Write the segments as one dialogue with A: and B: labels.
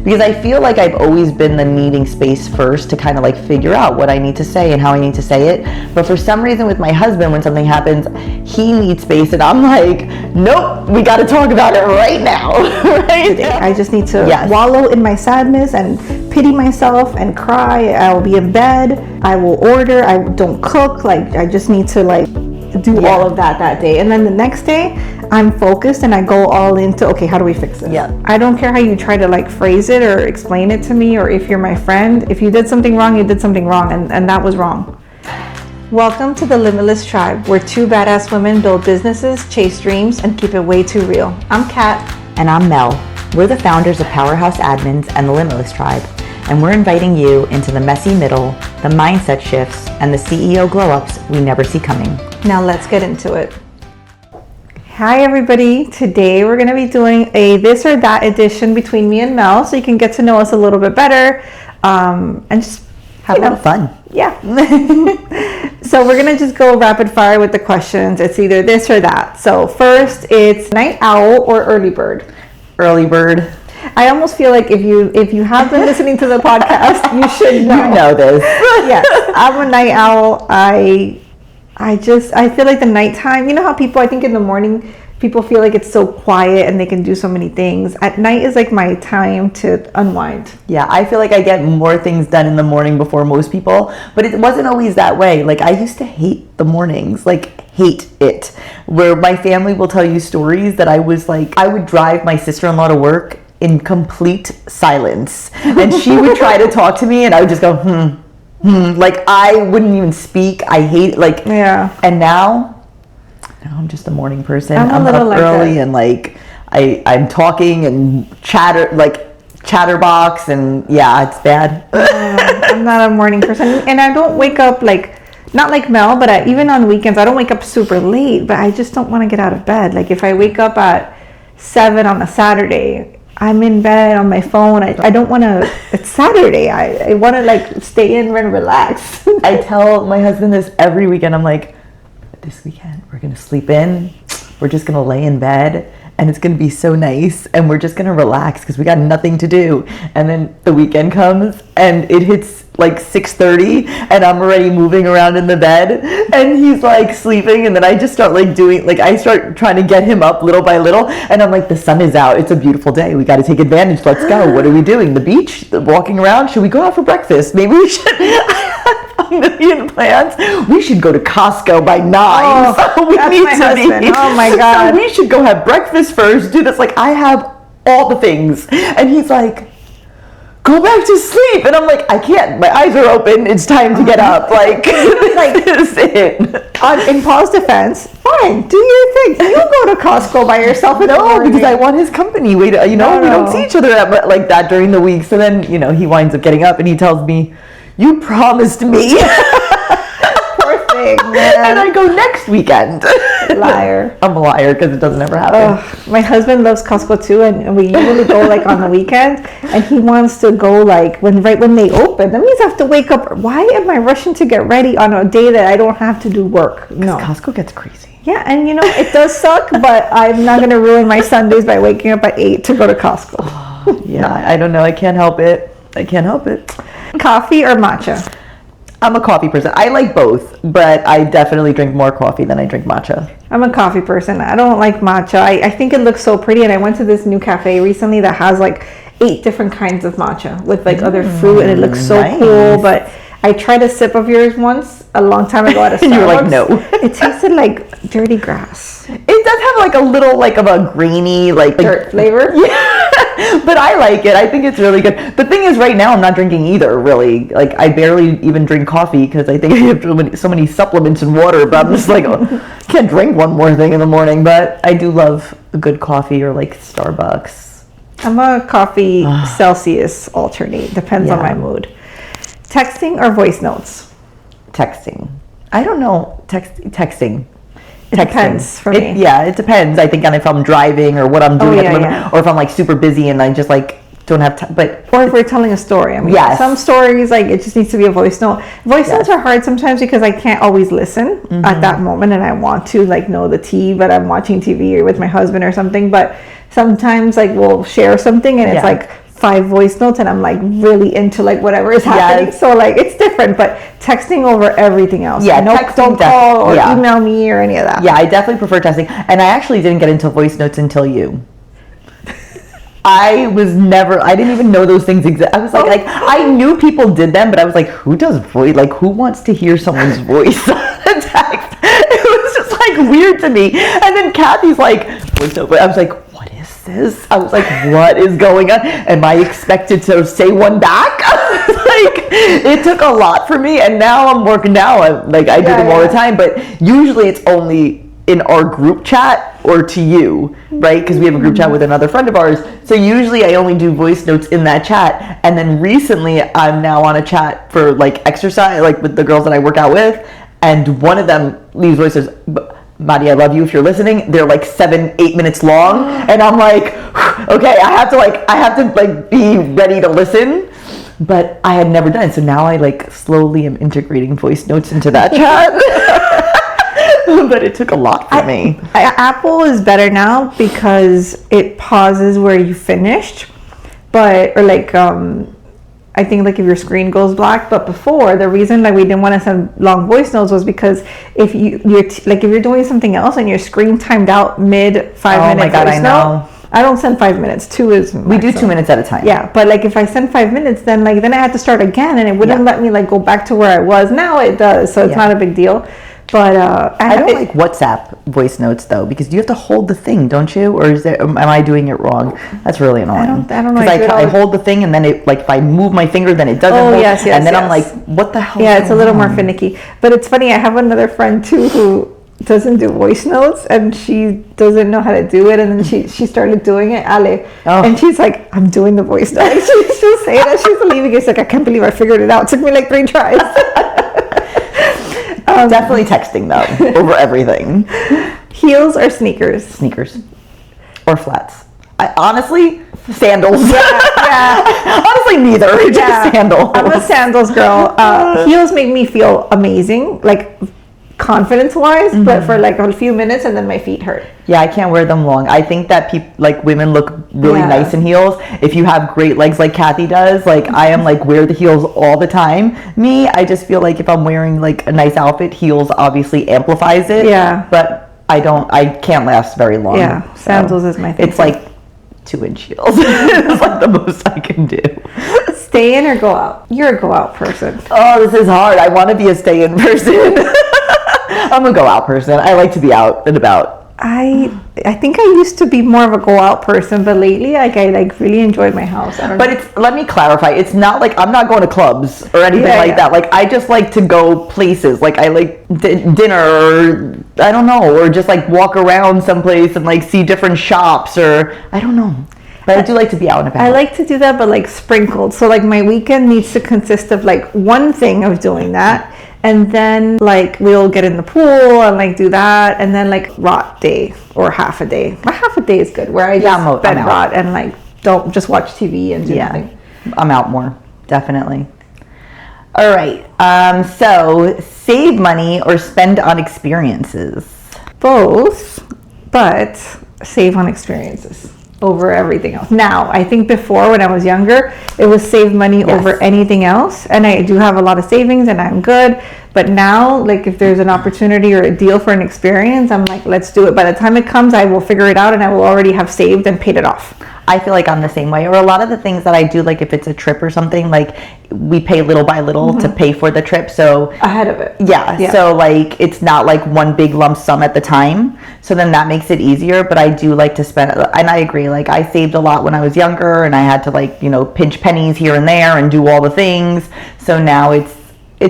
A: because I feel like I've always been the needing space first to kind of like figure out what I need to say and how I need to say it. But for some reason with my husband, when something happens, he needs space and I'm like, nope, we got to talk about it right now. Right?
B: I just need to wallow in my sadness and pity myself and cry. I will be in bed. I will order. I don't cook. Like, I just need to like do all of that day. And then the next day, I'm focused and I go all into, okay, how do we fix this?
A: Yeah.
B: I don't care how you try to like phrase it or explain it to me, or if you're my friend. If you did something wrong, you did something wrong, and that was wrong. Welcome to the Limitless tribe, where two badass women build businesses, chase dreams, and keep it way too real. I'm Kat.
A: And I'm Mel. We're the founders of Powerhouse Admins and the Limitless tribe. And we're inviting you into the messy middle, the mindset shifts, and the CEO glow-ups we never see coming.
B: Now let's get into it. Hi everybody. Today we're going to be doing a this or that edition between me and Mel, so you can get to know us a little bit better and just
A: have a little fun.
B: Yeah. So we're going to just go rapid fire with the questions. It's either this or that. So first, it's night owl or early bird?
A: Early bird.
B: I almost feel like if you have been listening to the podcast, you should know.
A: You know this.
B: Yes, I'm a night owl. I feel like the nighttime, you know how people, I think in the morning, people feel like it's so quiet and they can do so many things. At night is like my time to unwind.
A: Yeah, I feel like I get more things done in the morning before most people, but it wasn't always that way. Like, I used to hate the mornings, like hate it, where my family will tell you stories that I was like, I would drive my sister-in-law to work in complete silence, and she would try to talk to me and I would just go, like I wouldn't even speak. I hate like,
B: yeah.
A: And now I'm just a morning person.
B: I'm
A: up
B: like
A: early
B: that.
A: And like I'm talking and chatterbox, and yeah, it's bad.
B: I'm not a morning person, and I don't wake up like, not like Mel, but even on weekends I don't wake up super late, but I just don't want to get out of bed. Like if I wake up at 7 on a Saturday, I'm in bed on my phone. I don't want to, it's Saturday. I want to like stay in and relax.
A: I tell my husband this every weekend. I'm like, this weekend we're going to sleep in. We're just going to lay in bed and it's going to be so nice. And we're just going to relax because we got nothing to do. And then the weekend comes and it hits like 6:30 and I'm already moving around in the bed and he's like sleeping, and then I just start like doing, like I start trying to get him up little by little, and I'm like, the sun is out, it's a beautiful day, we got to take advantage, let's go. What are we doing? The beach? Walking around? Should we go out for breakfast? Maybe we should. I have a million plans. We should go to Costco by 9.
B: Oh,
A: so we
B: that's
A: need
B: my
A: to
B: husband.
A: be,
B: oh my god,
A: so we should go have breakfast first, do this. Like I have all the things, and he's like, go back to sleep. And I'm like, I can't. My eyes are open. It's time to get up. Like, this is it.
B: In Paul's defense, fine, do your thing. You go to Costco by yourself.
A: No, because I want his company. We don't see each other like that during the week. So then, he winds up getting up and he tells me, you promised me.
B: Poor thing, man.
A: And I go next weekend.
B: Liar.
A: I'm a liar because it doesn't ever happen.
B: My husband loves Costco too, and we usually go like on the weekend, and he wants to go like right when they open. That means I have to wake up. Why am I rushing to get ready on a day that I don't have to do work? No.
A: Costco gets crazy.
B: Yeah, and it does suck, but I'm not going to ruin my Sundays by waking up at 8 to go to Costco.
A: Yeah, I don't know. I can't help it.
B: Coffee or matcha?
A: I'm a coffee person. I like both, but I definitely drink more coffee than I drink matcha.
B: I'm a coffee person. I don't like matcha. I think it looks so pretty, and I went to this new cafe recently that has like 8 different kinds of matcha with like other fruit, and it looks so
A: nice.
B: cool. But I tried a sip of yours once a long time ago at a Starbucks.
A: And you were like, no.
B: It tasted like dirty grass.
A: It does have like a little like of a grainy like
B: dirt flavor.
A: Yeah. But I like it. I think it's really good. The thing is, right now I'm not drinking either, really. Like I barely even drink coffee because I think I have so many supplements and water, but I'm just like, can't drink one more thing in the morning. But I do love a good coffee or like Starbucks.
B: I'm a coffee Celsius alternate. Depends on my mood. Texting or voice notes?
A: Texting. I don't know. Texting.
B: It depends for me.
A: Yeah, it depends. I think on if I'm driving or what I'm doing at the moment, or if I'm like super busy and I just like don't have time. But
B: or if we're telling a story. I mean, some stories like it just needs to be a voice note. Voice notes are hard sometimes because I can't always listen at that moment, and I want to like know the tea, but I'm watching TV or with my husband or something. But sometimes like we'll share something and it's like 5 voice notes and I'm like really into like whatever is happening.
A: Yes.
B: So like it's different, but texting over everything else.
A: Yeah,
B: no,
A: texting
B: don't call or
A: yeah.
B: email me or any of that.
A: Yeah, I definitely prefer texting. And I actually didn't get into voice notes until you. I didn't even know those things exist. I was like, I knew people did them, but I was like, who does voice? Like, who wants to hear someone's voice on a text? It was just like weird to me. And then Cathy's like, voice note. I was like, what is this? I was like, what is going on? Am I expected to say one back? Like, it took a lot for me. And now I'm working now. I do them all the time, but usually it's only in our group chat or to you, right? Because we have a group chat with another friend of ours. So usually I only do voice notes in that chat. And then recently I'm now on a chat for like exercise, like with the girls that I work out with. And one of them leaves voices, Maddie, I love you if you're listening. They're like 7-8 minutes long. And I'm like, okay, I have to be ready to listen. But I had never done it. So now I like slowly am integrating voice notes into that chat. But it took a lot for me.
B: Apple is better now because it pauses where you finished, but I think like if your screen goes black. But before, the reason like we didn't want to send long voice notes was because if you're doing something else and your screen timed out mid 5 minutes.
A: Oh my God, I know.
B: I don't send 5 minutes. 2 is maximum.
A: We do 2 minutes at a time.
B: Yeah, but like if I send 5 minutes, then I had to start again, and it wouldn't let me like go back to where I was. Now it does, so it's not a big deal. But
A: I don't like WhatsApp voice notes though, because you have to hold the thing, don't you? Or am I doing it wrong? That's really annoying.
B: I don't know.
A: Because I hold the thing and then it if I move my finger, then it doesn't hold.
B: Yes,
A: and then I'm like, what the hell?
B: Yeah, it's a little more finicky. But it's funny. I have another friend too who doesn't do voice notes, and she doesn't know how to do it, and then she started doing it, Ale. And she's like, I'm doing the voice note. She'll say it as she's leaving. It's like, I can't believe I figured it out. It took me like 3 tries.
A: Definitely texting though, over everything.
B: Heels or sneakers?
A: Sneakers. Or flats. Honestly, sandals.
B: Yeah.
A: Honestly, neither. Just sandals.
B: I'm a sandals girl. Heels make me feel amazing, like confidence-wise, but for like a few minutes, and then my feet hurt.
A: Yeah, I can't wear them long. I think that women look really nice in heels. If you have great legs like Cathy does, like I am like wear the heels all the time. Me, I just feel like if I'm wearing like a nice outfit, heels obviously amplifies it.
B: Yeah.
A: But I can't last very long.
B: Yeah, sandals is my thing.
A: It's like 2-inch heels. It's like the most I can do.
B: Stay in or go out? You're a go out person.
A: Oh, this is hard. I want to be a stay in person. I'm a go out person. I like to be out and about. I
B: think I used to be more of a go out person, but lately I really enjoyed my house.
A: Let me clarify. It's not like I'm not going to clubs or anything that. Like I just like to go places. Like I like dinner, or I don't know, or just like walk around someplace and like see different shops, or I don't know. But I do like to be out and about.
B: I like to do that, but like sprinkled. So like my weekend needs to consist of like one thing of doing that. And then like we'll get in the pool and like do that, and then like rot day or half a day. A half a day is good, where I just bed rot and like don't just watch TV and do nothing.
A: I'm out more, definitely. All right. So save money or spend on experiences?
B: Both, but save on experiences over everything else. Now, I think before when I was younger, it was save money over anything else. And I do have a lot of savings and I'm good. But now, like if there's an opportunity or a deal for an experience, I'm like, let's do it. By the time it comes, I will figure it out and I will already have saved and paid it off.
A: I feel like I'm the same way. Or a lot of the things that I do, like if it's a trip or something, like we pay little by little to pay for the trip. So
B: ahead of it.
A: Yeah. So like it's not like one big lump sum at the time. So then that makes it easier. But I do like to spend, and I agree, like I saved a lot when I was younger and I had to like, pinch pennies here and there and do all the things. So now it's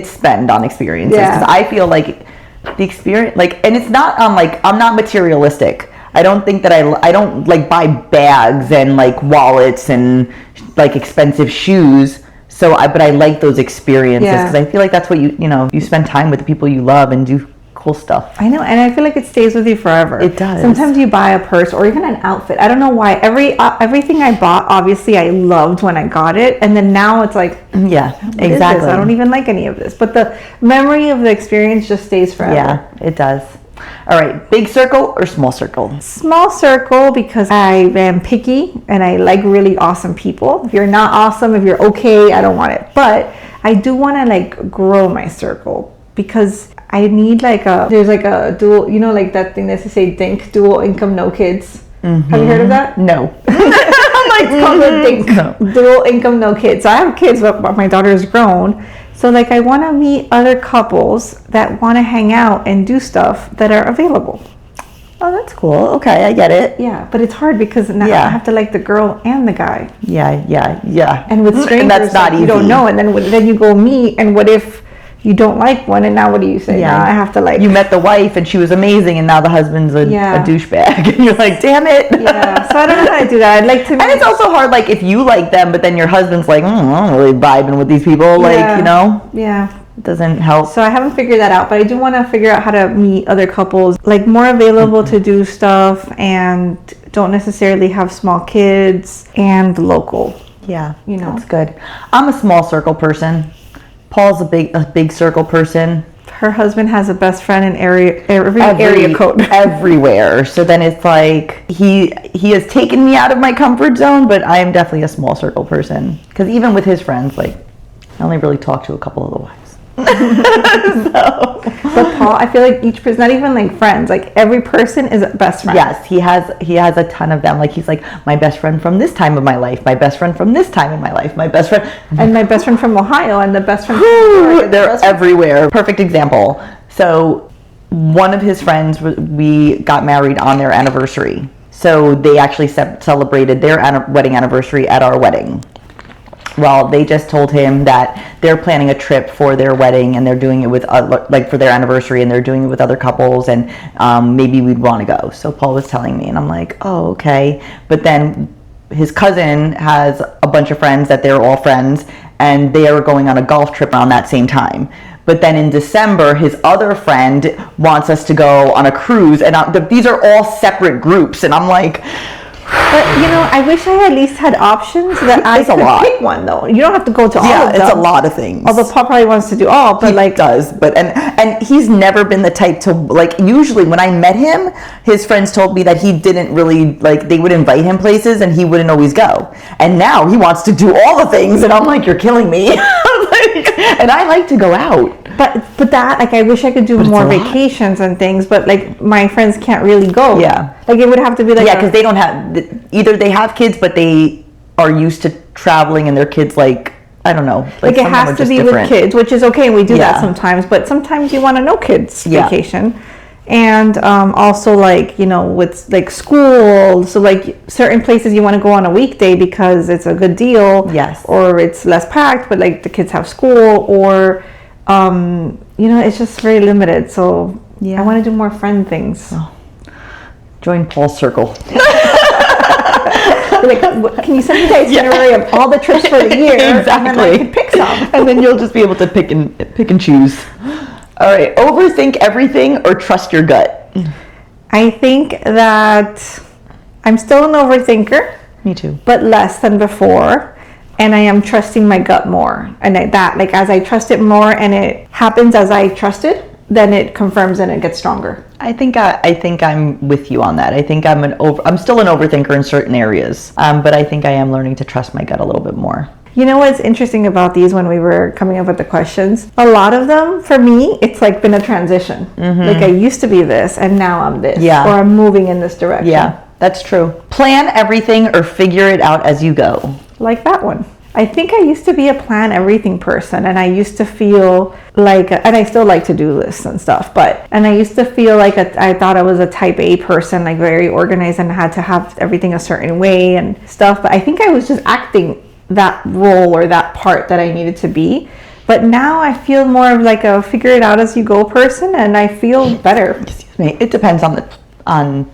A: spend on experiences. Because I feel like the experience, like, and it's not on like, I'm not materialistic. I don't think that I don't like buy bags and like wallets and like expensive shoes. But I like those experiences because I feel like that's what you spend time with the people you love and do cool stuff.
B: I know, and I feel like it stays with you forever.
A: It does.
B: Sometimes you buy a purse or even an outfit. I don't know why. Everything I bought, obviously, I loved when I got it, and then now it's like,
A: exactly.
B: I don't even like any of this. But the memory of the experience just stays forever.
A: Yeah, it does. All right, big circle or small circle?
B: Small circle, because I am picky and I like really awesome people. If you're not awesome, if you're okay, I don't want it. But I do want to like grow my circle, because I need like there's like a dual, you know, like that thing that they say DINK, dual income, no kids. Have you heard of that?
A: No.
B: It's called a DINK, dual income, no kids. So I have kids, but my daughter is grown. So like I want to meet other couples that want to hang out and do stuff that are available.
A: Oh, that's cool. Okay, I get it.
B: Yeah, but it's hard because now I have to like the girl and the guy.
A: Yeah.
B: And with strangers,
A: and that's not
B: like,
A: easy.
B: you don't know, and then you go meet, and what if you don't like one, and now what do you say?
A: Yeah,
B: now I have to like.
A: You met the wife and she was amazing, and now the husband's a douchebag, and you're like, damn it.
B: Yeah, so I don't know how to do that. I'd like to.
A: And it's also hard, like if you like them, but then your husband's like, I'm really vibing with these people, like, you know.
B: Yeah.
A: It doesn't help.
B: So I haven't figured that out, but I do want to figure out how to meet other couples, like more available to do stuff, and don't necessarily have small kids, and local.
A: Yeah,
B: you know,
A: that's good. I'm a small circle person. Paul's a big circle person.
B: Her husband has a best friend in every area code.
A: Everywhere. So then it's like he has taken me out of my comfort zone, but I am definitely a small circle person. Because even with his friends, like I only really talk to a couple of the wives.
B: But Paul, I feel like each person, not even like friends, like every person is a best friend.
A: Yes, he has a ton of them. Like he's like my best friend from this time of my life, my best friend from this time in my life, my best friend,
B: and my best friend from Ohio, and the best friend from New York.
A: They're everywhere. Perfect example. So one of his friends, we got married on their anniversary. So they actually celebrated their wedding anniversary at our wedding. Well, they just told him that they're planning a trip for their wedding, and they're doing it with like for their anniversary, and they're doing it with other couples, and maybe we'd want to go. So Paul was telling me, and I'm like, oh, okay. But then his cousin has a bunch of friends that they're all friends, and they are going on a golf trip around that same time. But then in December, his other friend wants us to go on a cruise, and these are all separate groups, and I'm like.
B: But you know, I wish I at least had options that I could pick one though. You don't have to go to all of them.
A: Yeah, it's a lot of things.
B: Although Paul probably wants to do all, but
A: he does. But and he's never been the type to like. Usually, when I met him, his friends told me that he didn't really like. They would invite him places, and he wouldn't always go. And now he wants to do all the things, and I'm like, you're killing me. And I like to go out.
B: But that, like, I wish I could do more vacations and things, but like my friends can't really go.
A: Yeah.
B: Like it would have to be like.
A: Yeah, because they don't have, either they have kids, but they are used to traveling, and their kids like, I don't know.
B: Like it has to be with kids, which is okay. We do that sometimes, but sometimes you want a no kids vacation. And also like, you know, with like school, so like certain places you want to go on a weekday because it's a good deal.
A: Yes.
B: Or it's less packed, but like the kids have school, or you know, it's just very limited. So I want to do more friend things.
A: Oh. Join Paul's circle.
B: Like, can you send me the itinerary of all the trips for the year?
A: Exactly.
B: And then I can pick some.
A: And then you'll just be able to pick and choose. All right, overthink everything or trust your gut?
B: I think that I'm still an overthinker.
A: Me too.
B: But less than before. And I am trusting my gut more. And like as I trust it more and it happens as I trust it, then it confirms and it gets stronger.
A: I think I'm with you on that. I think I'm still an overthinker in certain areas, but I think I am learning to trust my gut a little bit more.
B: You know what's interesting about these when we were coming up with the questions? A lot of them, for me, it's like been a transition. Mm-hmm. Like I used to be this and now I'm this.
A: Yeah.
B: Or I'm moving in this direction.
A: Yeah, that's true. Plan everything or figure it out as you go.
B: Like that one. I think I used to be a plan everything person, and I used to feel like, and I still like to do lists and stuff, and I used to feel like I thought I was a type A person, like very organized and had to have everything a certain way and stuff. But I think I was just acting that role or that part that I needed to be. But now I feel more of like a figure it out as you go person, and I feel better.
A: Excuse me. It depends on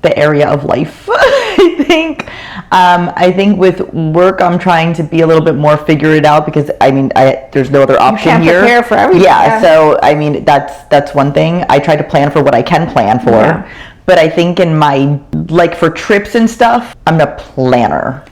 A: the area of life. I think with work I'm trying to be a little bit more figure it out because there's no other option here.
B: You can't prepare for everything.
A: Yeah, so that's one thing. I try to plan for what I can plan for. Yeah. But I think in my for trips and stuff, I'm a planner.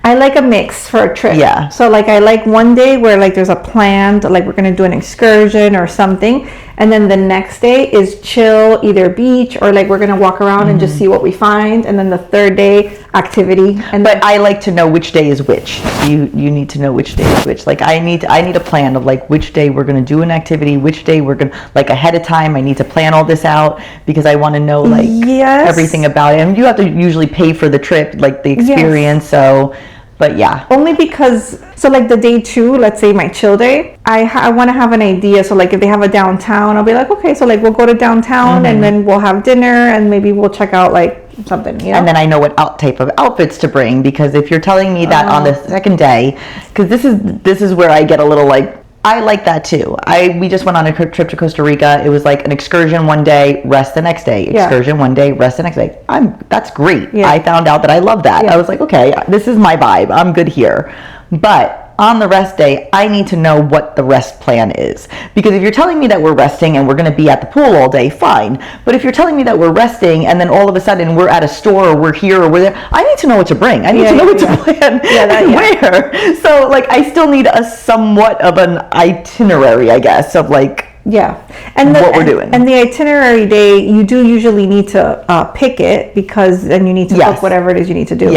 B: I like a mix for a trip.
A: Yeah.
B: So I like one day where there's a planned, we're going to do an excursion or something. and then the next day is chill, either beach or like we're gonna walk around and just see what we find, and then the third day activity. And
A: but I like to know which day is which. You need to know which day is which. Like I need a plan of like which day we're gonna do an activity, which day we're gonna, like ahead of time. I need to plan all this out because I want to know like everything about it. And you have to usually pay for the trip, like the experience. So. But yeah.
B: Only because, so like the day 2, let's say my chill day, I want to have an idea. So like if they have a downtown, I'll be like, okay, so like we'll go to downtown and then we'll have dinner and maybe we'll check out like something, you know?
A: And then I know what type of outfits to bring, because if you're telling me that on the second day, because this is where I get a little like, I like that too. We just went on a trip to Costa Rica. It was like an excursion one day, rest the next day. Excursion one day, rest the next day. That's great. Yeah. I found out that I love that. Yeah. I was like, okay, this is my vibe. I'm good here. But on the rest day, I need to know what the rest plan is. Because if you're telling me that we're resting and we're going to be at the pool all day, fine. But if you're telling me that we're resting and then all of a sudden we're at a store or we're here or we're there, I need to know what to bring. I need to know what to plan and where. So like I still need a somewhat of an itinerary, I guess, of like
B: and
A: what we're doing.
B: And the itinerary day, you do usually need to pick it, because then you need to book whatever it is you need to do.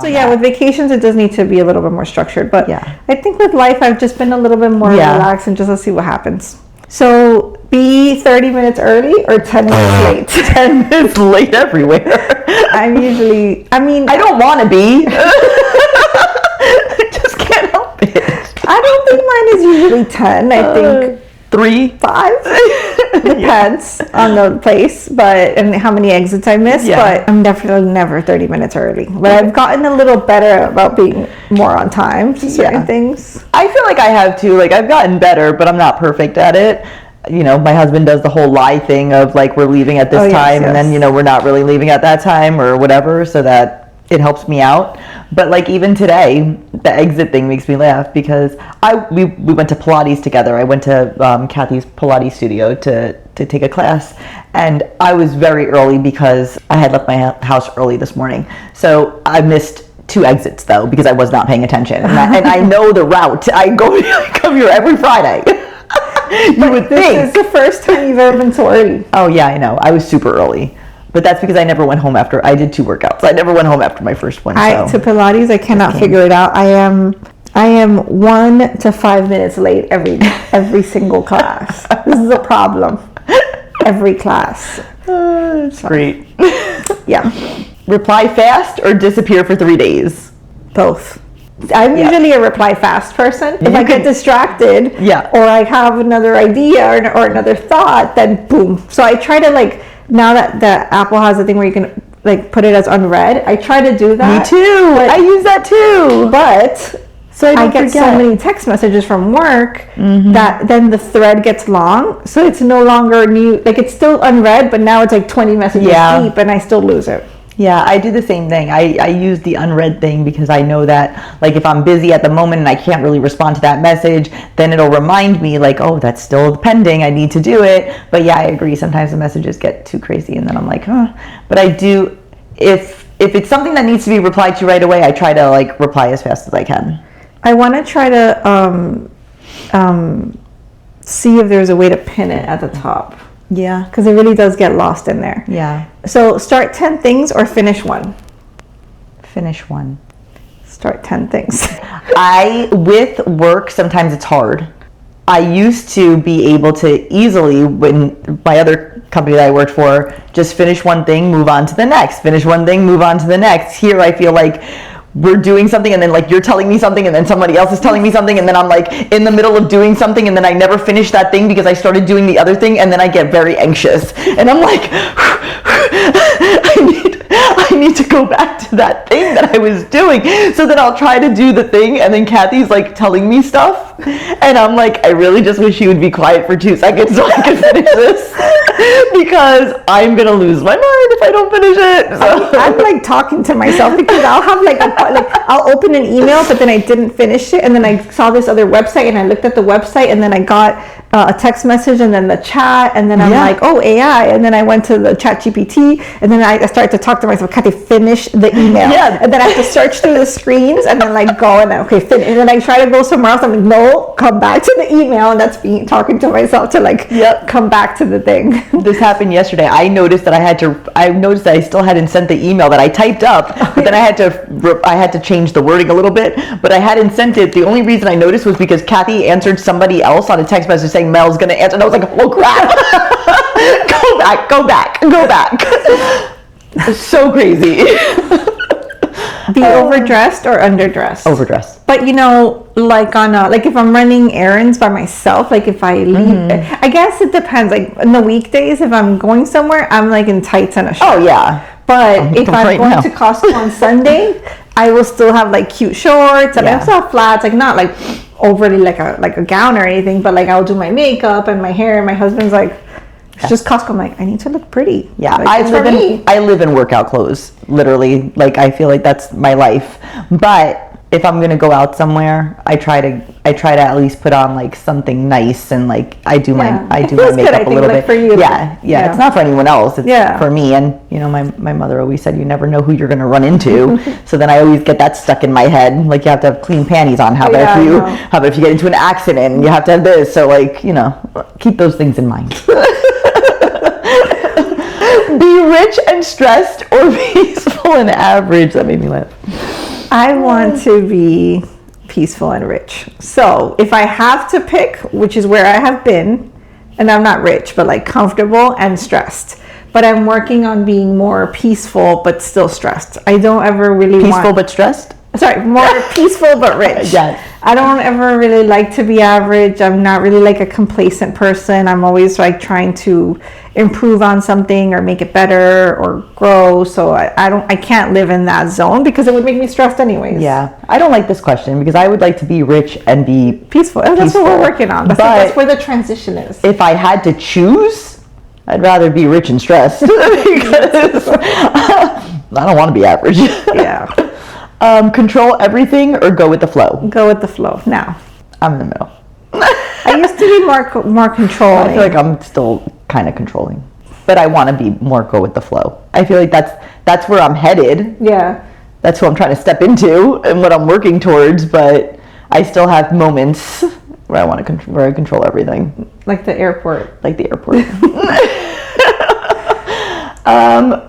B: So with vacations it does need to be a little bit more structured, but I think with life I've just been a little bit more relaxed and just let's see what happens. So be 30 minutes early or 10 minutes late.
A: 10 minutes late everywhere.
B: I
A: don't want to be. I just can't help it.
B: I don't think mine is usually 10. I think
A: 3,
B: 5 depends on the place, and how many exits I miss. But I'm definitely never 30 minutes early. But I've gotten a little better about being more on time to certain things.
A: I feel like I have too. Like I've gotten better, but I'm not perfect at it. You know, my husband does the whole lie thing of like we're leaving at this time, and then we're not really leaving at that time or whatever, so that it helps me out. But like even today, the exit thing makes me laugh because we went to Pilates together. I went to Cathy's Pilates studio to take a class, and I was very early because I had left my house early this morning. So I missed 2 exits though because I was not paying attention, and I know the route. I come here every Friday. You would think
B: this is the first time you've ever been so early.
A: Oh yeah, I know. I was super early. But that's because I never went home after. I did 2 workouts. I never went home after my first one.
B: To Pilates, I cannot figure it out. I am 1 to 5 minutes late every single class. This is a problem. Every class.
A: It's great.
B: Yeah.
A: Reply fast or disappear for 3 days?
B: Both. I'm usually a reply fast person. If I get distracted or I have another idea or another thought, then boom. So I try to like, now that the Apple has a thing where you can like put it as unread, I try to do that.
A: Me too. I use that too.
B: But so I get so many text messages from work that then the thread gets long. So it's no longer new. Like it's still unread, but now it's like 20 messages deep and I still lose it.
A: Yeah, I do the same thing. I use the unread thing because I know that like if I'm busy at the moment and I can't really respond to that message, then it'll remind me like, oh, that's still pending. I need to do it. But yeah, I agree. Sometimes the messages get too crazy and then I'm like, huh. But I do, if it's something that needs to be replied to right away, I try to like reply as fast as I can.
B: I want to try to see if there's a way to pin it at the top.
A: Yeah.
B: Because it really does get lost in there.
A: Yeah.
B: So start 10 things or finish 1?
A: Finish 1.
B: Start 10 things.
A: With work, sometimes it's hard. I used to be able to easily, when my other company that I worked for, just finish one thing, move on to the next. Finish one thing, move on to the next. Here I feel like we're doing something and then like you're telling me something and then somebody else is telling me something and then I'm like in the middle of doing something and then I never finish that thing because I started doing the other thing and then I get very anxious and I'm like I need to go back to that thing that I was doing. So then I'll try to do the thing and then Cathy's like telling me stuff and I'm like, I really just wish you would be quiet for 2 seconds so I can finish this because I'm gonna lose my mind if I don't finish it. So.
B: I'm like talking to myself because I'll have like I'll open an email but then I didn't finish it and then I saw this other website and I looked at the website and then I got a text message and then the chat, and then I'm like, oh, AI, and then I went to the chat GPT, and then I started to talk to myself, Cathy, finish the email. And then I have to search through the screens and then like go and then, okay, finish. And then I try to go somewhere else. I'm like, no, come back to the email. And that's me talking to myself to like come back to the thing.
A: This happened yesterday. I noticed that I still hadn't sent the email that I typed up, but then I had to change the wording a little bit, but I hadn't sent it. The only reason I noticed was because Cathy answered somebody else on a text message saying Mel's gonna answer, and I was like, oh crap. go back. It's so crazy.
B: Be overdressed or underdressed?
A: Overdressed.
B: But you know, like like if I'm running errands by myself, like if I leave, I guess it depends. Like in the weekdays, if I'm going somewhere, I'm like in tights and a shirt.
A: Oh yeah.
B: But if I'm going to Costco on Sunday, I will still have like cute shorts, and I still have flats, like not like overly like a gown or anything, but like I'll do my makeup and my hair, and my husband's like, it's just Costco. I'm like, I need to look pretty.
A: Yeah,
B: like,
A: I live in workout clothes, literally. Like I feel like that's my life. But if I'm gonna go out somewhere, I try to at least put on like something nice, and like I do my makeup a little bit. For you, yeah. It's not for anyone else. It's for me. And you know, my mother always said you never know who you're gonna run into. So then I always get that stuck in my head. Like you have to have clean panties on. How about if you get into an accident and you have to have this? So like, you know, keep those things in mind. Be rich and stressed or peaceful and average. That made me laugh.
B: I want to be peaceful and rich. So if I have to pick, which is where I have been, and I'm not rich, but like comfortable and stressed. But I'm working on being more peaceful, but still stressed. I don't ever really
A: peaceful but stressed?
B: Sorry, more peaceful but rich.
A: Yes.
B: I don't ever really like to be average. I'm not really like a complacent person. I'm always like trying to improve on something or make it better or grow. So I can't live in that zone because it would make me stressed anyways.
A: Yeah. I don't like this question because I would like to be rich and be
B: peaceful. That's what we're working on. That's where the transition is.
A: If I had to choose, I'd rather be rich and stressed because I don't want to be average.
B: Yeah.
A: Control everything or go with the flow?
B: Go with the flow now.
A: I'm in the middle.
B: I used to be more controlling.
A: I feel like I'm still kind of controlling, but I want to be more go with the flow. I feel like that's where I'm headed.
B: Yeah.
A: That's what I'm trying to step into and what I'm working towards, but I still have moments where I control everything.
B: Like the airport.
A: Like the airport.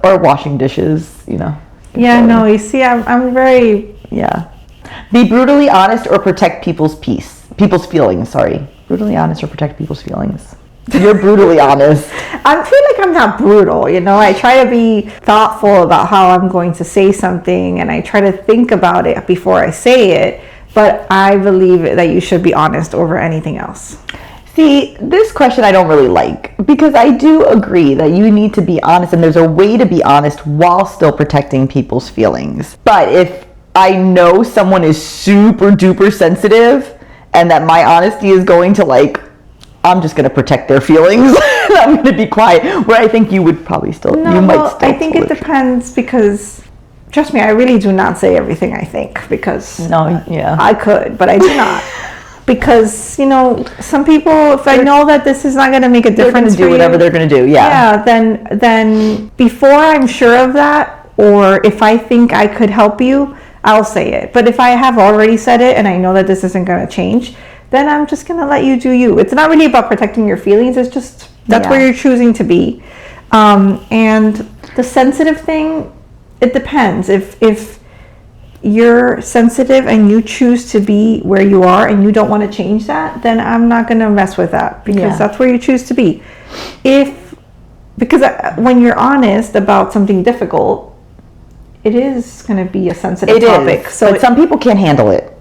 A: Or washing dishes, you know.
B: Yeah, no, you see, I'm very...
A: Yeah. Be brutally honest or protect people's feelings, sorry. Brutally honest or protect people's feelings. You're brutally honest.
B: I feel like I'm not brutal, you know. I try to be thoughtful about how I'm going to say something, and I try to think about it before I say it, but I believe that you should be honest over anything else.
A: See, this question I don't really like because I do agree that you need to be honest and there's a way to be honest while still protecting people's feelings. But if I know someone is super duper sensitive and that my honesty is going to I'm just going to protect their feelings and I'm going to be quiet, where I think you would probably
B: I think it depends because, trust me, I really do not say everything I think because I could, but I do not. Because, you know, some people, if I know that this is not going to make a difference
A: they're going to do whatever they're going to do,
B: yeah, then before I'm sure of that, or if I think I could help you, I'll say it. But if I have already said it and I know that this isn't going to change, then I'm just going to let you do you. It's not really about protecting your feelings. It's just, that's where you're choosing to be. And the sensitive thing, it depends. If you're sensitive and you choose to be where you are and you don't want to change that, then I'm not going to mess with that because that's where you choose to be. Because when you're honest about something difficult, it is going to be a sensitive topic.
A: But some people can't handle it.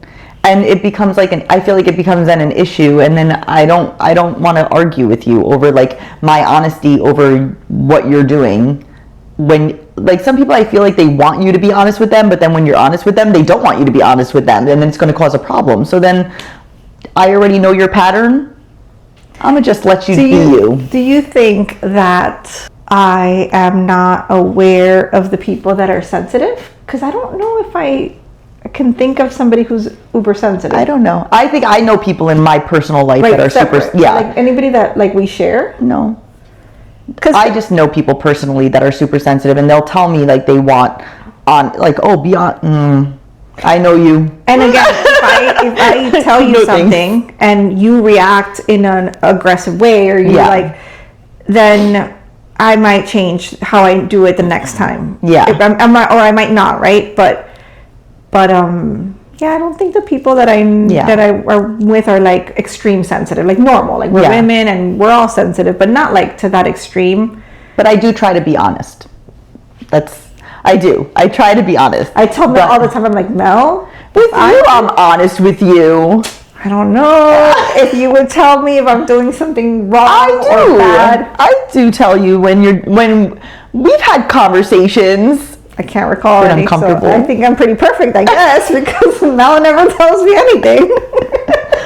A: And it becomes I feel like it becomes then an issue, and then I don't want to argue with you over my honesty over what you're doing. When some people, I feel like they want you to be honest with them, but then when you're honest with them, they don't want you to be honest with them, and then it's going to cause a problem. So then I already know your pattern. I'm gonna just let you be you.
B: Do you think that I am not aware of the people that are sensitive? Because I don't know if I can think of somebody who's uber sensitive.
A: I don't know. I think I know people in my personal life that are
B: separate.
A: super. Yeah.
B: Like anybody that like we share.
A: No. Because I just know people personally that are super sensitive, and they'll tell me like they want on like, oh, beyond. I know you.
B: And again, if I tell you something and you react in an aggressive way, or you like, then I might change how I do it the next time.
A: Yeah.
B: Or I might not, right? But yeah, I don't think the people that I are with are like extreme sensitive, like normal. Like we're women and we're all sensitive, but not like to that extreme.
A: But I do try to be honest. I do. I try to be honest.
B: I tell Mel all the time, I'm like, Mel,
A: with you, I'm honest with you.
B: I don't know if you would tell me if I'm doing something wrong or bad.
A: I do tell you when we've had conversations.
B: I can't recall any, so
A: I
B: think I'm pretty perfect, I guess, because Mel never tells me anything.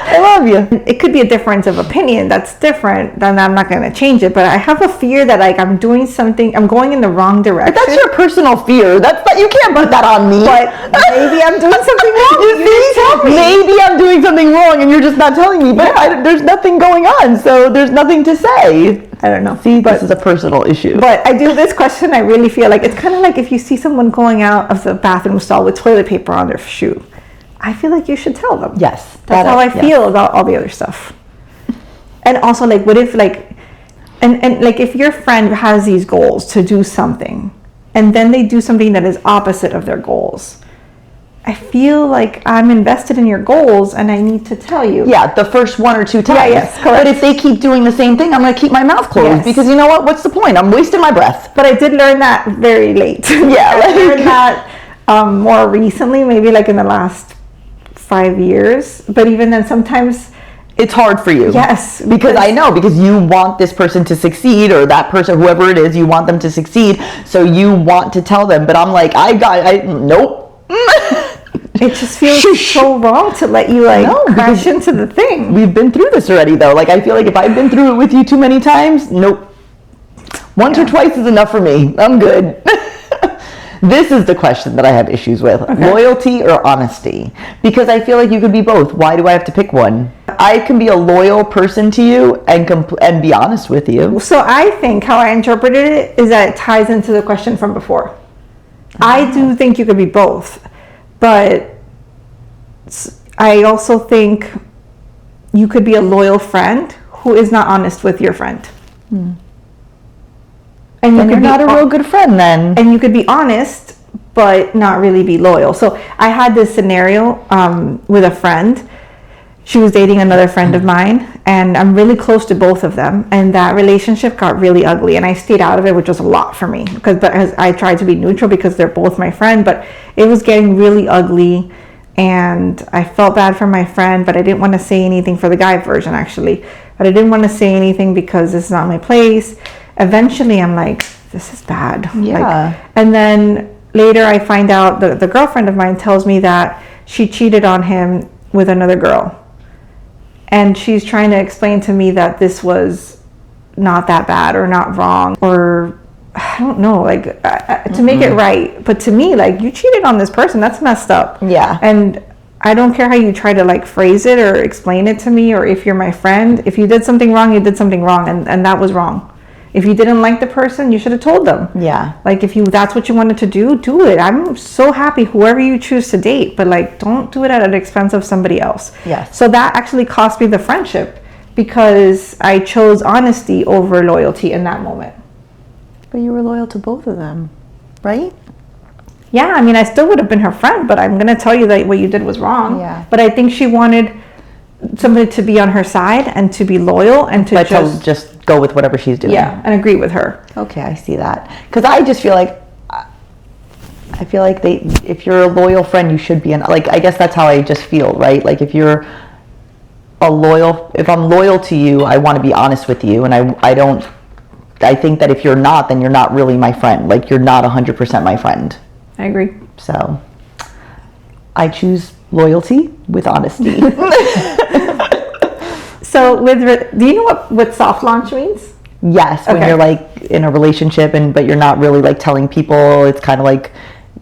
A: I love you.
B: It could be a difference of opinion that's different, then I'm not going to change it. But I have a fear that like I'm doing something, I'm going in the wrong direction.
A: But that's your personal fear. You can't put that on me.
B: But maybe I'm doing something wrong.
A: Maybe I'm doing something wrong and you're just not telling me. But there's nothing going on, so there's nothing to say.
B: I don't know.
A: See, this is a personal issue.
B: But I do this question, I really feel like it's kind of like if you see someone going out of the bathroom stall with toilet paper on their shoe. I feel like you should tell them.
A: Yes.
B: That's how I feel about all the other stuff. And also, like, what if, like, and like, if your friend has these goals to do something, and then they do something that is opposite of their goals, I feel like I'm invested in your goals, and I need to tell you.
A: Yeah, the first 1 or 2 times.
B: Yeah, yes, correct.
A: But if they keep doing the same thing, I'm going to keep my mouth closed, because you know what? What's the point? I'm wasting my breath.
B: But I did learn that very late.
A: Yeah.
B: I learned that more recently, maybe like in the last 5 years, but even then sometimes
A: it's hard for you.
B: Yes,
A: because I know, because you want this person to succeed, or that person, whoever it is, you want them to succeed, so you want to tell them. But I'm like, nope.
B: It just feels so wrong to let you crash into the thing.
A: We've been through this already, though. Like, I feel like if I've been through it with you too many times, nope. Once or twice is enough for me. I'm good. This is the question that I have issues with. Okay. Loyalty or honesty? Because I feel like you could be both. Why do I have to pick one? I can be a loyal person to you and be honest with you.
B: So I think how I interpreted it is that it ties into the question from before. I do think you could be both. But I also think you could be a loyal friend who is not honest with your friend. And you're not a real good friend then. And you could be honest, but not really be loyal. So I had this scenario with a friend. She was dating another friend of mine, and I'm really close to both of them. And that relationship got really ugly, and I stayed out of it, which was a lot for me. But I tried to be neutral because they're both my friend, but it was getting really ugly. And I felt bad for my friend, but I didn't want to say anything for the guy version, actually. But I didn't want to say anything because it's not my place. Eventually I'm like, this is bad.
A: Yeah.
B: And then later I find out that the girlfriend of mine tells me that she cheated on him with another girl. And she's trying to explain to me that this was not that bad or not wrong, or I don't know, like to make it right. But to me, like, you cheated on this person, that's messed up.
A: Yeah.
B: And I don't care how you try to like phrase it or explain it to me, or if you're my friend, if you did something wrong, you did something wrong, and that was wrong. If you didn't like the person, you should have told them.
A: Yeah.
B: Like, that's what you wanted to do it. I'm so happy whoever you choose to date, but like, don't do it at the expense of somebody else.
A: Yes.
B: So that actually cost me the friendship because I chose honesty over loyalty in that moment.
A: But you were loyal to both of them, right?
B: Yeah, I mean, I still would have been her friend, but I'm going to tell you that what you did was wrong.
A: Yeah.
B: But I think she wanted somebody to be on her side and to be loyal and to
A: just go with whatever she's doing.
B: Yeah, and agree with her.
A: Okay, I see that. Because I just feel like, if you're a loyal friend, you should be I guess that's how I just feel, right? Like, if I'm loyal to you, I want to be honest with you, and I think that if you're not, then you're not really my friend. Like, you're not 100% my friend.
B: I agree.
A: So I choose loyalty with honesty.
B: So do you know what soft launch means?
A: Yes, when you're like in a relationship but you're not really like telling people. It's kind of like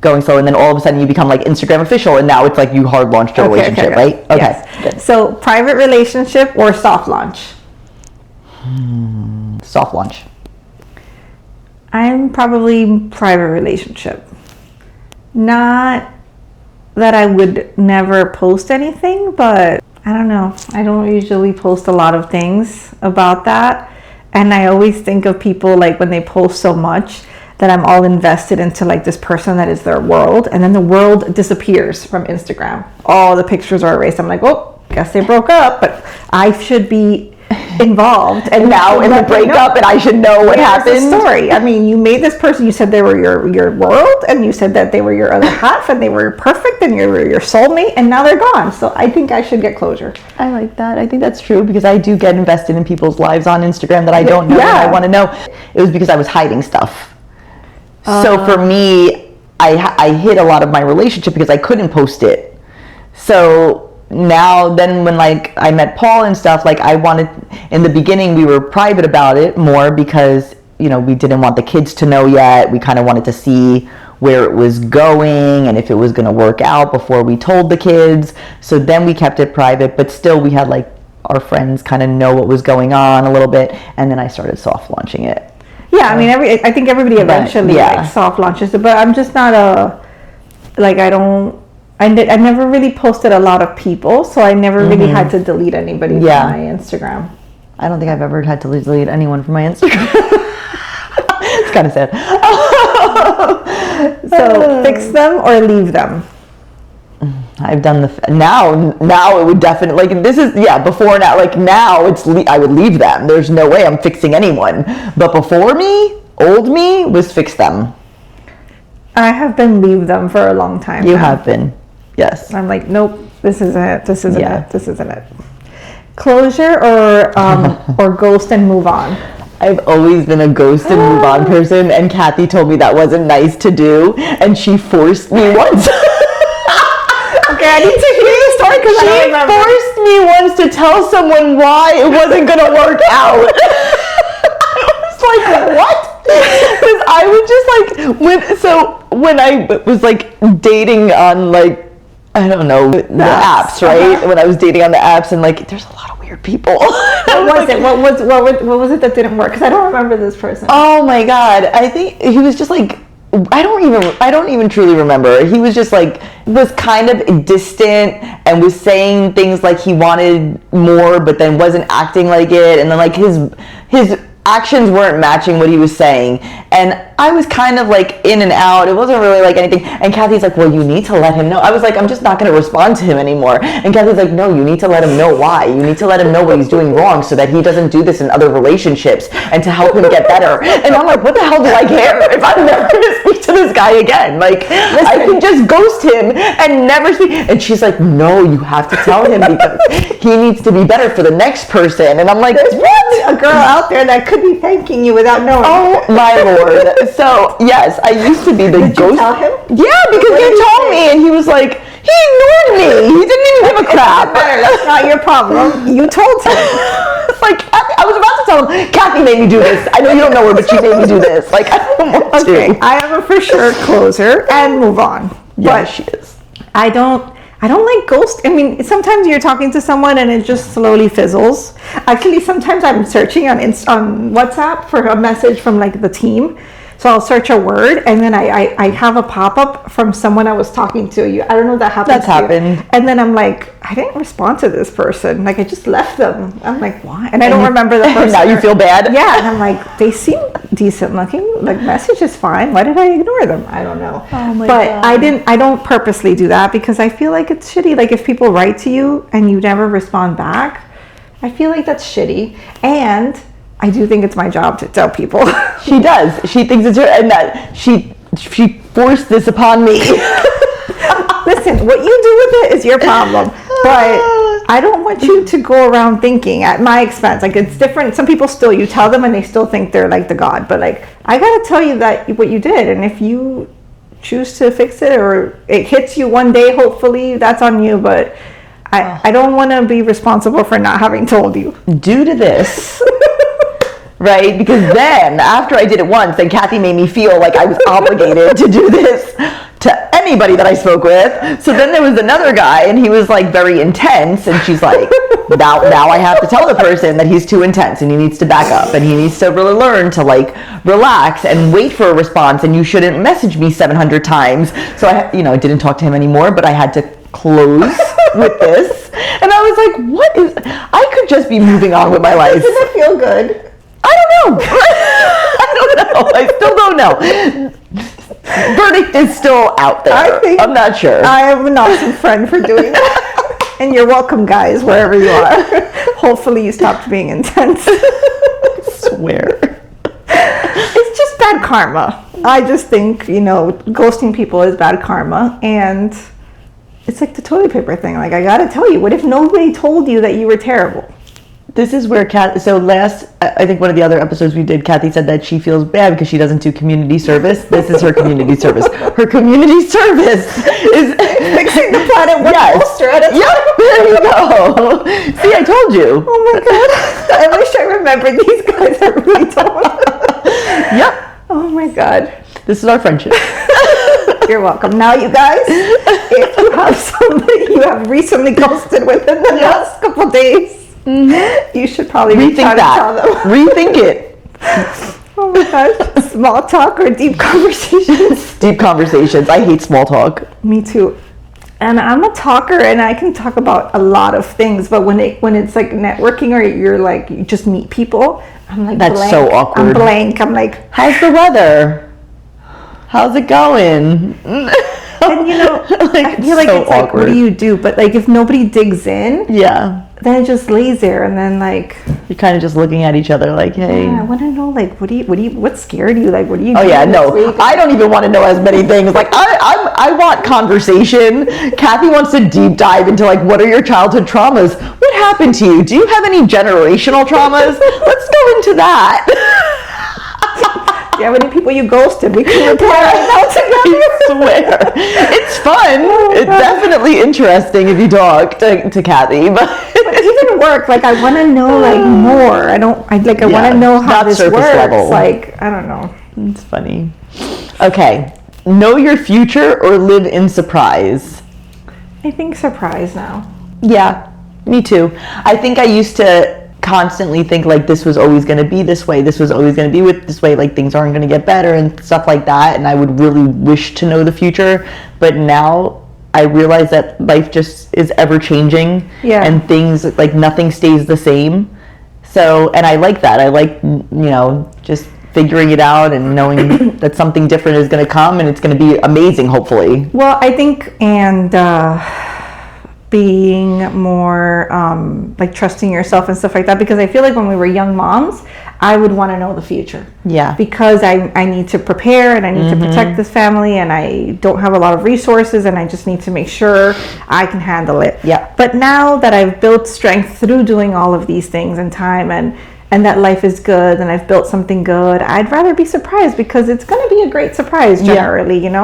A: going slow, and then all of a sudden you become like Instagram official, and now it's like you hard launched your relationship, right? Okay.
B: Yes.
A: Good.
B: So private relationship or soft launch?
A: Soft launch.
B: I'm probably private relationship. Not that I would never post anything, but I don't know. I don't usually post a lot of things about that. And I always think of people like when they post so much that I'm all invested into like this person that is their world. And then the world disappears from Instagram. All the pictures are erased. I'm like, oh, guess they broke up, but I should be involved and
A: now in the breakup, and I should know what happened.
B: The story. I mean, you made this person, you said they were your world, and you said that they were your other half, and they were perfect, and you were your soulmate, and now they're gone. So I think I should get closure.
A: I like that. I think that's true, because I do get invested in people's lives on Instagram that I don't know and I want to know. It was because I was hiding stuff. So for me, I hid a lot of my relationship because I couldn't post it. So now then when like I met Paul and stuff, like I wanted, in the beginning we were private about it more because, you know, we didn't want the kids to know yet. We kind of wanted to see where it was going and if it was going to work out before we told the kids. So then we kept it private, but still we had like our friends kind of know what was going on a little bit, and then I started soft launching it.
B: Yeah, I mean, I think everybody eventually like soft launches it, but I'm just not I never really posted a lot of people, so I never really had to delete anybody from my Instagram.
A: I don't think I've ever had to delete anyone from my Instagram. It's kind of sad.
B: So fix them or leave them?
A: I've done now it would definitely, like, this is, before now, like now I would leave them. There's no way I'm fixing anyone. But before me, old me was fix them.
B: I have been leave them for a long time.
A: You have been. Yes.
B: I'm like, nope, this isn't it. This isn't it. This isn't it. Closure or ghost and move on?
A: I've always been a ghost and move on person, and Cathy told me that wasn't nice to do, and she forced me once.
B: Okay, I need to hear the story because I don't remember.
A: She forced me once to tell someone why it wasn't going to work out. I was like, what? Because I would just like, when I was like dating on like, I don't know, the apps, right? When I was dating on the apps, and like, there's a lot of weird people.
B: What was it? What was it that didn't work? Because I don't remember this person.
A: Oh my God. I think he was just like, I don't even truly remember. He was just like, was kind of distant and was saying things like he wanted more, but then wasn't acting like it. And then like his actions weren't matching what he was saying. And I was kind of like in and out. It wasn't really like anything. And Cathy's like, well, you need to let him know. I was like, I'm just not going to respond to him anymore. And Cathy's like, no, you need to let him know why. You need to let him know what he's doing wrong so that he doesn't do this in other relationships, and to help him get better. And I'm like, what the hell do I care if I'm never going to speak to this guy again? Like, listen, I can just ghost him and never speak. And she's like, no, you have to tell him because he needs to be better for the next person. And I'm like,
B: there's what? A girl out there that could be thanking you without knowing.
A: Oh my Lord. So yes, I used to be the
B: Did
A: ghost.
B: You tell him?
A: Yeah, because he told me, and he was like, he ignored me. He didn't even give a crap.
B: That's not your problem. You told him.
A: It's like, I was about to tell him, Cathy made me do this. I know you don't know her, but she made me do this. Like, I don't want to.
B: I am a for sure closer and move on.
A: Yeah, she is.
B: I don't like ghost. I mean, sometimes you're talking to someone and it just slowly fizzles. Actually, sometimes I'm searching on WhatsApp for a message from like the team. So I'll search a word, and then I have a pop-up from someone I was talking to. I don't know if that happens.
A: That's happened.
B: And then I'm like, I didn't respond to this person. Like, I just left them. I'm like, why? And I don't remember the person.
A: Now you feel bad?
B: Yeah, and I'm like, they seem decent looking. Like, message is fine. Why did I ignore them? I don't know.
A: Oh my God.
B: I don't purposely do that because I feel like it's shitty. Like, if people write to you and you never respond back, I feel like that's shitty. And I do think it's my job to tell people.
A: She does. She thinks it's her, and that she forced this upon me.
B: Listen, what you do with it is your problem. But I don't want you to go around thinking at my expense. Like, it's different. Some people still, you tell them and they still think they're like the God. But like, I gotta tell you that what you did, and if you choose to fix it or it hits you one day, hopefully that's on you. But I don't want to be responsible for not having told you.
A: Due to this. Right? Because then, after I did it once, then Cathy made me feel like I was obligated to do this to anybody that I spoke with. So then there was another guy, and he was like very intense, and she's like, now I have to tell the person that he's too intense and he needs to back up and he needs to really learn to like relax and wait for a response, and you shouldn't message me 700 times. So I didn't talk to him anymore, but I had to close with this, and I was like, what is, I could just be moving on with my life.
B: Does it feel good?
A: I don't know. I still don't know. Verdict is still out there. I'm not sure.
B: I am an awesome friend for doing that. And you're welcome, guys, wherever you are. Hopefully you stopped being intense.
A: I swear.
B: It's just bad karma. I just think, ghosting people is bad karma. And it's like the toilet paper thing. Like, I gotta tell you, what if nobody told you that you were terrible?
A: This is where I think one of the other episodes we did, Cathy said that she feels bad because she doesn't do community service. This is her community service. Her community service is
B: fixing the planet one poster at a time.
A: Yep, there you go. See, I told you.
B: Oh my God. I wish I remembered these guys. I really don't.
A: Yep.
B: Oh my God.
A: This is our friendship.
B: You're welcome. Now, you guys, if you have somebody you have recently ghosted within the last couple days, you should probably
A: rethink that. Rethink it.
B: Oh my gosh. Small talk or deep conversations?
A: Deep conversations. I hate small talk.
B: Me too. And I'm a talker, and I can talk about a lot of things, but when it's like networking or you're like, you just meet people, I'm like,
A: that's
B: blank.
A: so awkward.
B: I'm blank. I'm like,
A: how's the weather? How's it going?
B: And I feel like
A: so
B: it's like,
A: awkward.
B: what do you do? But like, if nobody digs in, then it just lays there, and then like
A: you're kind of just looking at each other like, hey.
B: Yeah, I want to know, like, what scared you? Like, what do you?
A: Oh
B: do
A: yeah,
B: this
A: no,
B: week?
A: I don't even want to know as many things. Like, I want conversation. Cathy wants to deep dive into like, what are your childhood traumas? What happened to you? Do you have any generational traumas? Let's go into that.
B: Do you have any people you ghosted? We can repair right now together.
A: I swear. It's fun. It's definitely interesting if you talk to Cathy, but
B: even work, like, I want to know like more. I want to know how this works.
A: Level.
B: Like, I don't know.
A: It's funny. Okay. Know your future or live in surprise?
B: I think surprise now.
A: Yeah, me too. I think I used to constantly think like this was always going to be this way, this was always going to be with this way, like things aren't going to get better and stuff like that, and I would really wish to know the future, but now I realize that life just is ever changing, and things, like, nothing stays the same. So, and I like that. I like, just figuring it out and knowing that something different is going to come and it's going to be amazing, hopefully.
B: Well, I think, and being more like trusting yourself and stuff like that, because I feel like when we were young moms, I would want to know the future. Yeah. Because I need to prepare and I need to protect this family, and I don't have a lot of resources, and I just need to make sure I can handle it. Yeah. But now that I've built strength through doing all of these things in time, and that life is good and I've built something good, I'd rather be surprised, because it's going to be a great surprise generally, and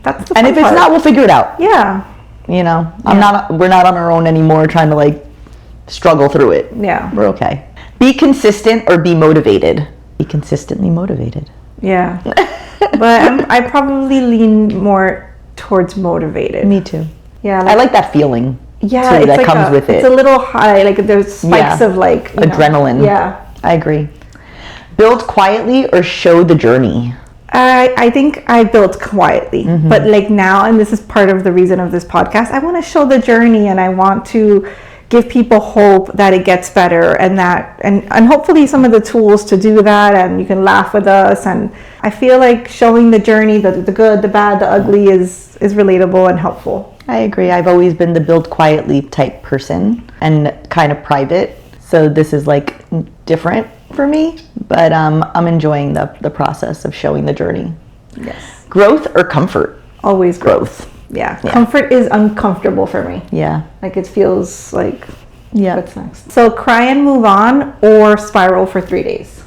B: that's the fun
A: And if it's
B: part.
A: not, we'll figure it out.
B: Yeah.
A: We're not on our own anymore trying to like struggle through it.
B: Yeah.
A: We're okay. Be consistent or be motivated? Be consistently motivated.
B: Yeah. But I probably lean more towards motivated.
A: Me too.
B: Yeah.
A: I like that feeling.
B: Yeah.
A: Too, that
B: like
A: comes with it.
B: It's a little high, like there's spikes of like
A: adrenaline.
B: Yeah.
A: I agree. Build quietly or show the journey?
B: I think I built quietly, but like now, and this is part of the reason of this podcast, I want to show the journey, and I want to give people hope that it gets better, and that, and hopefully some of the tools to do that, and you can laugh with us. And I feel like showing the journey, the good, the bad, the ugly is relatable and helpful.
A: I agree. I've always been the build quietly type person and kind of private. So this is like different for me, but I'm enjoying the process of showing the journey.
B: Yes.
A: Growth or comfort?
B: Always growth. Yeah. Comfort is uncomfortable for me. Yeah. Like it feels like, what's next? So cry and move on or spiral for 3 days?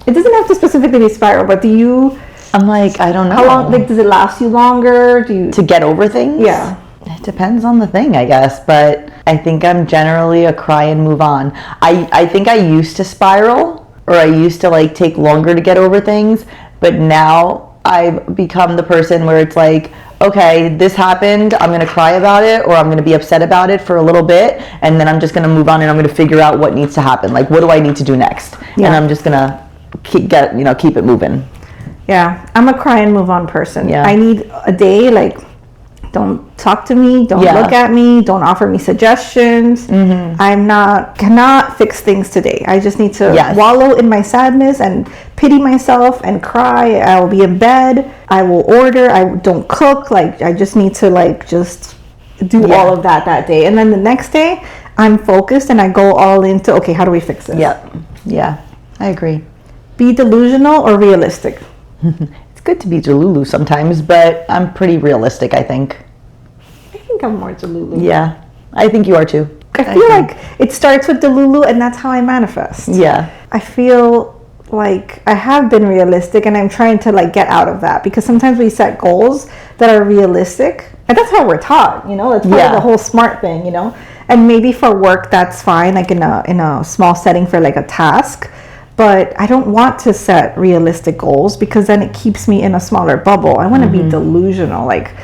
B: It doesn't have to specifically be spiral, but do you...
A: I'm like, I don't know.
B: How long, like, does it last you longer?
A: To get over things? Yeah. It depends on the thing, I guess, but I think I'm generally a cry and move on. I think I used to spiral, or I used to like take longer to get over things, but now I've become the person where it's like, okay, this happened, I'm going to cry about it, or I'm going to be upset about it for a little bit, and then I'm just going to move on, and I'm going to figure out what needs to happen. Like, what do I need to do next? And I'm just going to keep it moving.
B: Yeah, I'm a cry and move on person.
A: Yeah.
B: I need a day, like, don't talk to me, don't look at me, don't offer me suggestions. Cannot fix things today. I just need to wallow in my sadness and pity myself and cry. I will be in bed. I will order. I don't cook. Like, I just need to, like, just do all of that day. And then the next day, I'm focused and I go all into, okay, how do we fix this?
A: Yeah, I agree.
B: Be delusional or realistic?
A: It's good to be Delulu sometimes, but I'm pretty realistic, I think.
B: I think I'm more Delulu.
A: Yeah, I think you are too.
B: I feel like it starts with Delulu, and that's how I manifest.
A: Yeah.
B: I feel like I have been realistic, and I'm trying to, like, get out of that, because sometimes we set goals that are realistic, and that's how we're taught, you know? That's part of the whole SMART thing, you know? And maybe for work, that's fine, like in a small setting for, like, a task. But I don't want to set realistic goals, because then it keeps me in a smaller bubble. I want to be delusional, like,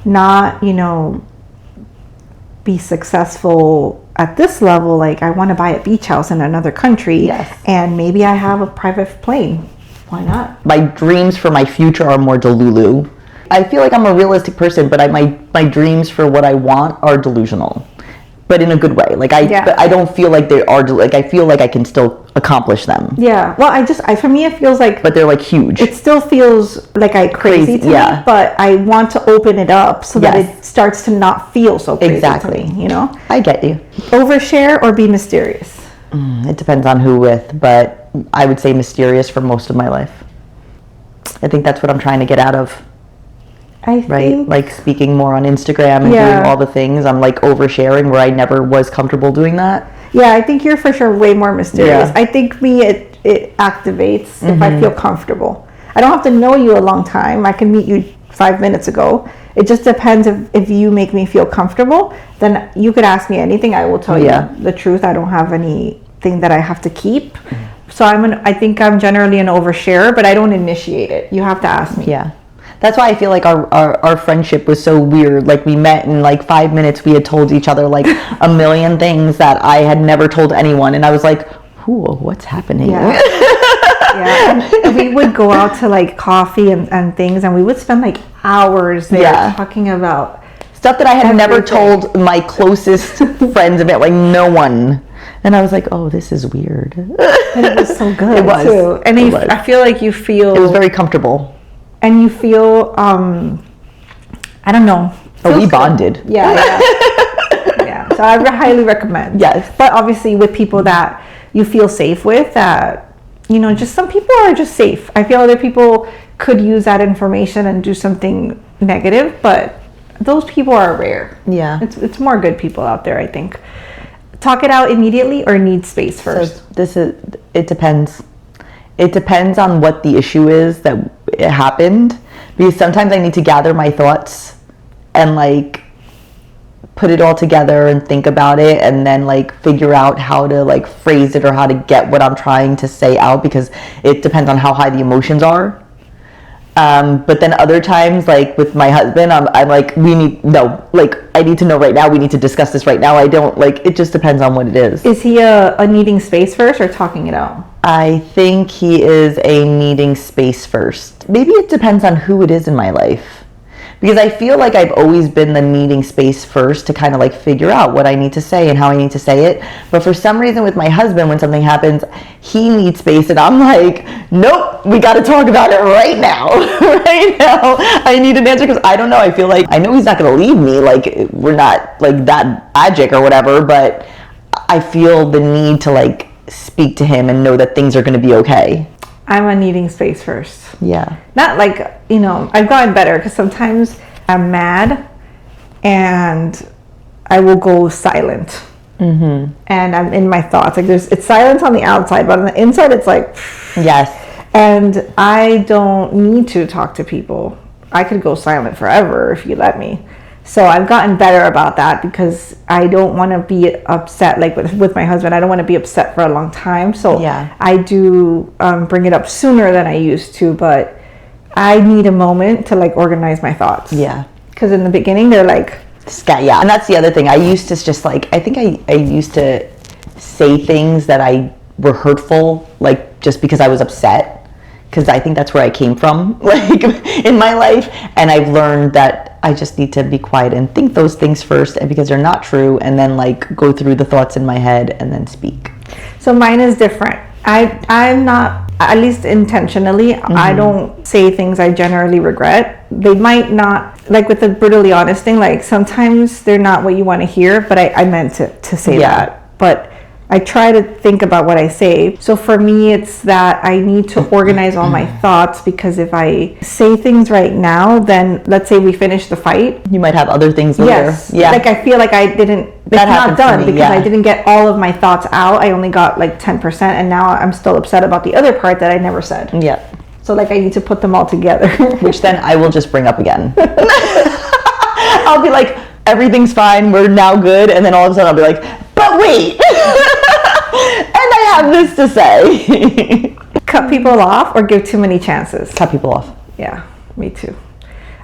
B: not, you know, be successful at this level. Like, I want to buy a beach house in another country, and maybe I have a private plane. Why not? My
A: dreams for my future are more Delulu. I feel like I'm a realistic person, but my dreams for what I want are delusional. But in a good way. Like, but I don't feel like they are, like, I feel like I can still accomplish them.
B: Yeah. Well, for me, it feels like...
A: But they're, like, huge.
B: It still feels like crazy to me, but I want to open it up so that it starts to not feel so crazy to me, you know?
A: I get you.
B: Overshare or be mysterious?
A: It depends on who with, but I would say mysterious for most of my life. I think that's what I'm trying to get out of. Like speaking more on Instagram and doing all the things. I'm like oversharing where I never was comfortable doing that.
B: Yeah, I think you're for sure way more mysterious. I think it activates if I feel comfortable. I don't have to know you a long time. I can meet you 5 minutes ago. It just depends if you make me feel comfortable. Then you could ask me anything. I will tell you the truth. I don't have anything that I have to keep. So I think I'm generally an oversharer, but I don't initiate it. You have to ask me.
A: Yeah. That's why I feel like our friendship was so weird. Like, we met in like 5 minutes. We had told each other like a million things that I had never told anyone. And I was like, what's happening?
B: Yeah. And we would go out to like coffee and things, and we would spend like hours there talking about
A: stuff that I had never told my closest friends about, like no one. And I was like, oh, this is weird.
B: And it was so good.
A: It was.
B: Too. And I feel like you feel...
A: It was very comfortable.
B: And you feel, I don't know.
A: Oh, we bonded.
B: Yeah. So I highly recommend.
A: Yes.
B: But obviously with people that you feel safe with, that, you know, just some people are just safe. I feel other people could use that information and do something negative, but those people are rare.
A: Yeah.
B: It's more good people out there, I think. Talk it out immediately or need space first?
A: So it depends. It depends on what the issue is that it happened, because sometimes I need to gather my thoughts and like put it all together and think about it, and then like figure out how to like phrase it or how to get what I'm trying to say out, because it depends on how high the emotions are. But then other times, like with my husband, I'm like, I need to know right now. We need to discuss this right now. I don't like, it just depends on what it is.
B: Is he a needing space first or talking it out?
A: I think he is a needing space first. Maybe it depends on who it is in my life. Because I feel like I've always been the needing space first to kind of like figure out what I need to say and how I need to say it. But for some reason with my husband, when something happens, he needs space and I'm like, nope, we got to talk about it right now. Right now. I need an answer, because I don't know. I feel like, I know he's not going to leave me. Like, we're not like that magic or whatever, but I feel the need to like speak to him and know that things are going to be okay.
B: I'm a needing space first.
A: Yeah.
B: Not like, you know, I've gotten better, because sometimes I'm mad and I will go silent. And I'm in my thoughts. Like it's silence on the outside, but on the inside it's like...
A: Yes.
B: And I don't need to talk to people. I could go silent forever if you let me. So I've gotten better about that, because I don't want to be upset, like with my husband. I don't want to be upset for a long time. So I do bring it up sooner than I used to, but I need a moment to like organize my thoughts.
A: Yeah.
B: Because in the beginning, they're like,
A: yeah. And that's the other thing. I used to just like, I think I used to say things that were hurtful, like just because I was upset. Because I think that's where I came from, like in my life. And I've learned that I just need to be quiet and think those things first, and because they're not true, and then like go through the thoughts in my head and then speak.
B: So mine is different. I'm not, at least intentionally, I don't say things I generally regret. They might not, like with the brutally honest thing, like sometimes they're not what you want to hear, but I meant to say that. But I try to think about what I say. So for me, it's that I need to organize all my thoughts, because if I say things right now, then let's say we finish the fight.
A: You might have other things later.
B: Yes.
A: Yeah.
B: Like I feel like I didn't, it's not done because I didn't get all of my thoughts out. I only got like 10%, and now I'm still upset about the other part that I never said.
A: Yeah.
B: So like I need to put them all together.
A: Which then I will just bring up again. I'll be like, everything's fine, we're now good, and then all of a sudden I'll be like, but wait, and I have this to say.
B: Cut people off or give too many chances?
A: Cut people off.
B: Yeah, me too.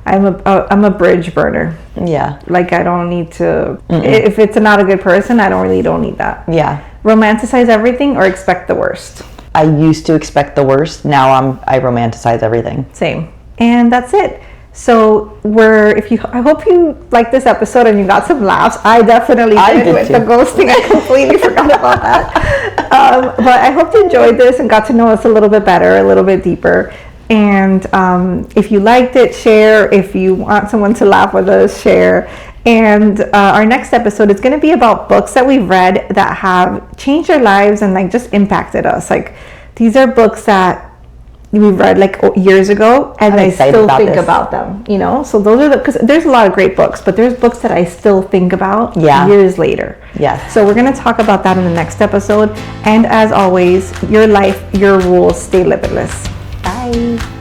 B: I'm a bridge burner.
A: Yeah.
B: Like I don't need to, if it's not a good person, I don't need that.
A: Yeah.
B: Romanticize everything or expect the worst?
A: I used to expect the worst. Now I romanticize everything.
B: Same. And that's it. So I hope you liked this episode and you got some laughs. I definitely did with the ghosting. I completely forgot about that. But I hope you enjoyed this and got to know us a little bit better, a little bit deeper. And if you liked it, share. If you want someone to laugh with us, share. And our next episode is going to be about books that we've read that have changed our lives and like just impacted us. Like these are books that we read like years ago, and I still think about them, you know. So those are because there's a lot of great books, but there's books that I still think about years later.
A: Yes.
B: So we're going to talk about that in the next episode. And as always, your life, your rules, stay limitless. Bye.